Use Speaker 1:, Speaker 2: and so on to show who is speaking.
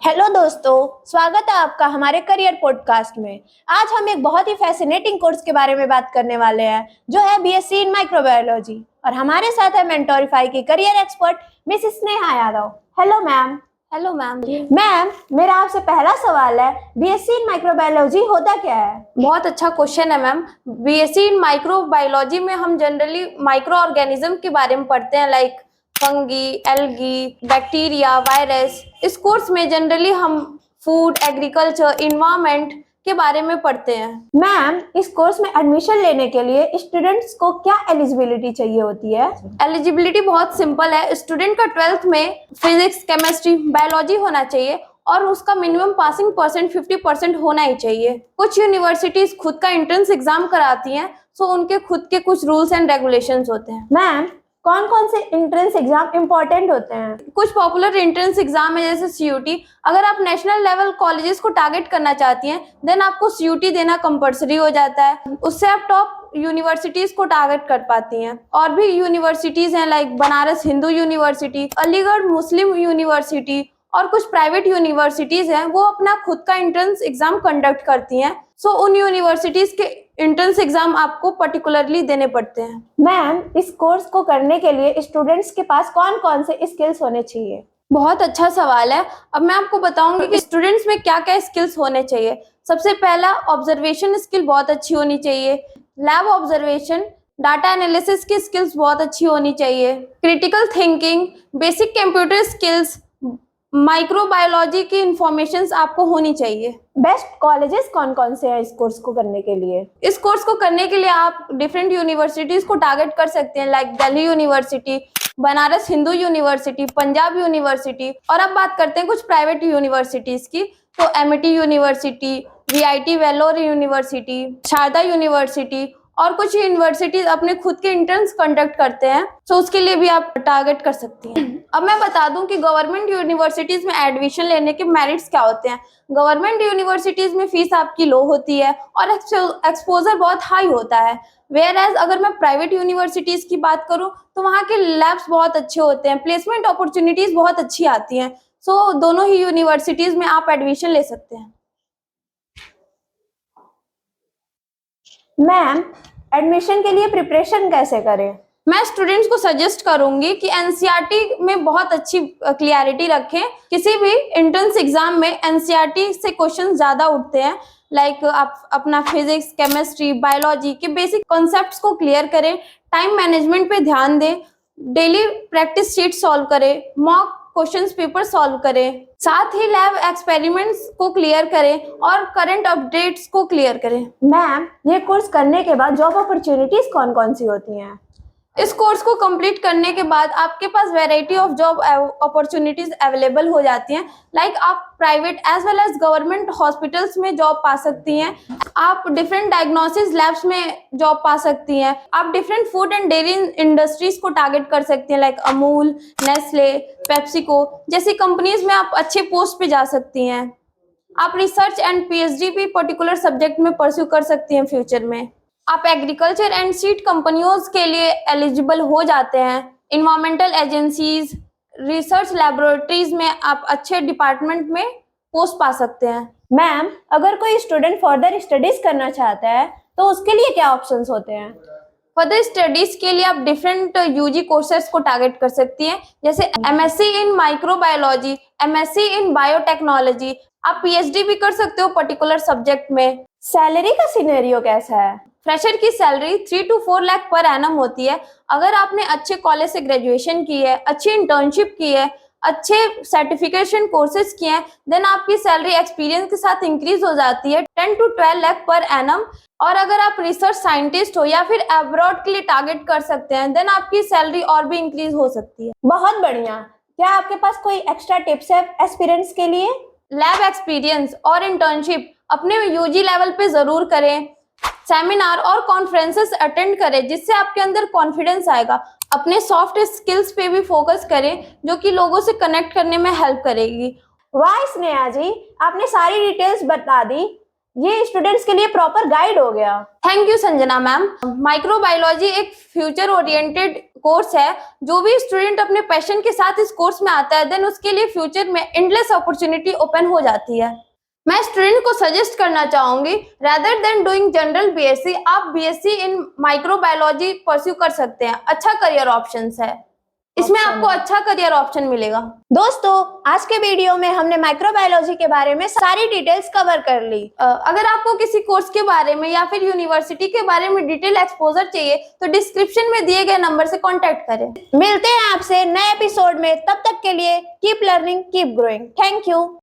Speaker 1: Hello दोस्तों, स्वागत है आपका हमारे करियर पॉडकास्ट में। आज हम एक बहुत ही फैसिनेटिंग कोर्स के बारे में बात करने वाले हैं जो है बीएससी इन माइक्रोबायोलॉजी। और हमारे साथ है मेंटोरीफाई की career expert miss Sneha Yadav. Hello ma'am.
Speaker 2: Hello ma'am.
Speaker 1: Ma'am, मेरा आपसे पहला सवाल है, बीएससी इन माइक्रोबायोलॉजी होता क्या है?
Speaker 2: बहुत अच्छा क्वेश्चन है मैम। बीएससी इन माइक्रोबायोलॉजी में हम जनरली माइक्रो ऑर्गेनिज्म के बारे में पढ़ते हैं, like fungi, algae, bacteria, virus. इस कोर्स में जनरली हम फूड, एग्रीकल्चर, इन्वायरमेंट के बारे में पढ़ते हैं।
Speaker 1: मैम, इस कोर्स में एडमिशन लेने के लिए स्टूडेंट्स को क्या एलिजिबिलिटी चाहिए होती है?
Speaker 2: एलिजिबिलिटी बहुत सिंपल है। स्टूडेंट का 12th में फिजिक्स, केमिस्ट्री, बायोलॉजी होना चाहिए और उसका मिनिमम पासिंग परसेंट 50% होना ही चाहिए। कुछ यूनिवर्सिटीज खुद का एंट्रेंस एग्जाम कराती हैं, सो उनके खुद के कुछ रूल्स एंड रेगुलेशंस होते हैं।
Speaker 1: मैम, कौन कौन से एंट्रेंस एग्जाम इम्पोर्टेंट होते हैं?
Speaker 2: कुछ पॉपुलर एंट्रेंस एग्जाम है जैसे सीयूटी। अगर आप नेशनल लेवल कॉलेजेस को टारगेट करना चाहती हैं देन आपको सीयूटी देना कंपलसरी हो जाता है। उससे आप टॉप यूनिवर्सिटीज को टारगेट कर पाती हैं। और भी यूनिवर्सिटीज हैं लाइक बनारस हिंदू यूनिवर्सिटी, अलीगढ़ मुस्लिम यूनिवर्सिटी और कुछ प्राइवेट यूनिवर्सिटीज हैं, वो अपना खुद का एंट्रेंस एग्जाम कंडक्ट करती हैं। सो उन यूनिवर्सिटीज के एंट्रेंस एग्जाम आपको पर्टिकुलरली देने पड़ते हैं।
Speaker 1: मैम, इस कोर्स को करने के लिए स्टूडेंट्स के पास कौन कौन से स्किल्स होने चाहिए?
Speaker 2: बहुत अच्छा सवाल है। अब मैं आपको बताऊंगी कि स्टूडेंट्स में क्या क्या स्किल्स होने चाहिए। सबसे पहला, ऑब्जर्वेशन स्किल बहुत अच्छी होनी चाहिए। लैब ऑब्जर्वेशन, डाटा एनालिसिस की स्किल्स बहुत अच्छी होनी चाहिए। Critical thinking, basic computer skills, microbiology की इंफॉर्मेशन आपको होनी चाहिए।
Speaker 1: बेस्ट कॉलेजेस कौन कौन से हैं इस कोर्स को करने के लिए?
Speaker 2: इस कोर्स को करने के लिए आप डिफरेंट यूनिवर्सिटीज को टारगेट कर सकते हैं, like Delhi university, Banaras Hindu university, Punjab university. और अब बात करते हैं कुछ प्राइवेट यूनिवर्सिटीज की, तो Amity university, VIT Vellore university, Sharda university और कुछ यूनिवर्सिटीज अपने खुद के एंट्रेंस कंडक्ट करते हैं, तो उसके लिए भी आप टारगेट कर सकती हैं। अब मैं बता दूं कि गवर्नमेंट यूनिवर्सिटीज में एडमिशन लेने के मेरिट्स क्या होते हैं। गवर्नमेंट यूनिवर्सिटीज में फीस आपकी लो होती है और एक्सपोजर बहुत हाई होता है। वेयर एज अगर मैं प्राइवेट यूनिवर्सिटीज की बात करूं तो वहाँ के लैब्स बहुत अच्छे होते हैं, प्लेसमेंट अपॉर्चुनिटीज बहुत अच्छी आती हैं। सो दोनों ही यूनिवर्सिटीज में आप एडमिशन ले सकते हैं।
Speaker 1: मैम, एडमिशन के लिए प्रिपरेशन कैसे करें?
Speaker 2: मैं स्टूडेंट्स को सजेस्ट करूंगी कि एनसीईआरटी में बहुत अच्छी क्लियरिटी रखें। किसी भी एंट्रेंस एग्जाम में एनसीईआरटी से क्वेश्चन ज्यादा उठते हैं, लाइक आप अपना फिजिक्स, केमिस्ट्री, बायोलॉजी के बेसिक कॉन्सेप्ट्स को क्लियर करें, टाइम मैनेजमेंट पे ध्यान दें, डेली प्रैक्टिस शीट सॉल्व करें, मॉक क्वेश्चंस पेपर सॉल्व करें, साथ ही लैब एक्सपेरिमेंट्स को क्लियर करें और करंट अपडेट्स को क्लियर करें।
Speaker 1: मैम, ये कोर्स करने के बाद जॉब अपॉर्चुनिटीज कौन कौन सी होती हैं?
Speaker 2: इस कोर्स को कंप्लीट करने के बाद आपके पास variety of job opportunities available हो जाती हैं, लाइक आप private as well as government hospitals में जॉब पा सकती हैं, आप डिफरेंट डायग्नोसिस लैब्स में जॉब पा सकती हैं, आप different food and dairy industries को टारगेट कर सकती हैं, लाइक अमूल, नेस्ले, पेप्सिको जैसी कंपनीज में आप अच्छे पोस्ट पे जा सकती हैं। आप रिसर्च एंड पीएचडी भी पर्टिकुलर सब्जेक्ट में परस्यू कर सकती हैं फ्यूचर में। आप एग्रीकल्चर एंड सीड कंपनियों के लिए एलिजिबल हो जाते हैं। इन्वायरमेंटल एजेंसीज, रिसर्च लैबोरेटरीज में आप अच्छे डिपार्टमेंट में पोस्ट पा सकते हैं।
Speaker 1: मैम, अगर कोई स्टूडेंट फर्दर स्टडीज करना चाहता है तो उसके लिए क्या ऑप्शंस होते हैं?
Speaker 2: फर्दर स्टडीज के लिए आप डिफरेंट यूजी कोर्सेज को टारगेट कर सकती हैं, जैसे MSc in microbiology, MSc in biotechnology. आप पीएचडी भी कर सकते हो पर्टिकुलर सब्जेक्ट में।
Speaker 1: सैलरी का सिनेरियो कैसा है?
Speaker 2: फ्रेशर की salary 3 to 4 lakh per annum होती है। अगर आपने अच्छे कॉलेज से ग्रेजुएशन की है, अच्छी इंटर्नशिप की है, अच्छे सर्टिफिकेशन कोर्सेज किए हैं, देन आपकी सैलरी एक्सपीरियंस के साथ इंक्रीज हो जाती है 10 to 12 लाख पर एनम। और अगर आप रिसर्च साइंटिस्ट हो या फिर अब्रॉड के लिए टारगेट कर सकते हैं, देन आपकी सैलरी और भी इंक्रीज हो सकती है।
Speaker 1: बहुत बढ़िया। क्या आपके पास कोई एक्स्ट्रा टिप्स है एस्पिरेंट्स के लिए?
Speaker 2: लैब एक्सपीरियंस और इंटर्नशिप अपने यूजी लेवल पे जरूर करें। सेमिनार और कॉन्फ्रेंसेस अटेंड करें, जिससे आपके अंदर कॉन्फिडेंस आएगा। अपने सॉफ्ट स्किल्स पे भी फोकस करें, जो कि लोगों से कनेक्ट करने में हेल्प करेगी।
Speaker 1: वाह स्नेहा जी, आपने सारी डिटेल्स बता दी। ये स्टूडेंट्स के लिए प्रॉपर गाइड हो गया।
Speaker 2: Thank you Sanjana ma'am. Microbiology एक फ्यूचर ओरिएंटेड कोर्स है। जो भी स्टूडेंट अपने पैशन के साथ इस कोर्स में आता है देन उसके लिए फ्यूचर में एंडलेस अपॉर्चुनिटी ओपन हो जाती है। मैं स्टूडेंट को सजेस्ट करना चाहूंगी rather than doing general BSc, आप बीएससी इन माइक्रोबायोलॉजी परस्यू कर सकते हैं। अच्छा करियर ऑप्शंस है, इसमें आपको अच्छा करियर ऑप्शन मिलेगा।
Speaker 1: दोस्तों, आज के वीडियो में हमने माइक्रोबायोलॉजी के बारे में सारी डिटेल्स कवर कर ली।
Speaker 2: अगर आपको किसी कोर्स के बारे में या फिर यूनिवर्सिटी के बारे में डिटेल एक्सपोजर चाहिए तो डिस्क्रिप्शन में दिए गए नंबर से कांटेक्ट करें।
Speaker 1: मिलते हैं आपसे नए एपिसोड में, तब तक के लिए keep learning, keep growing. Thank you.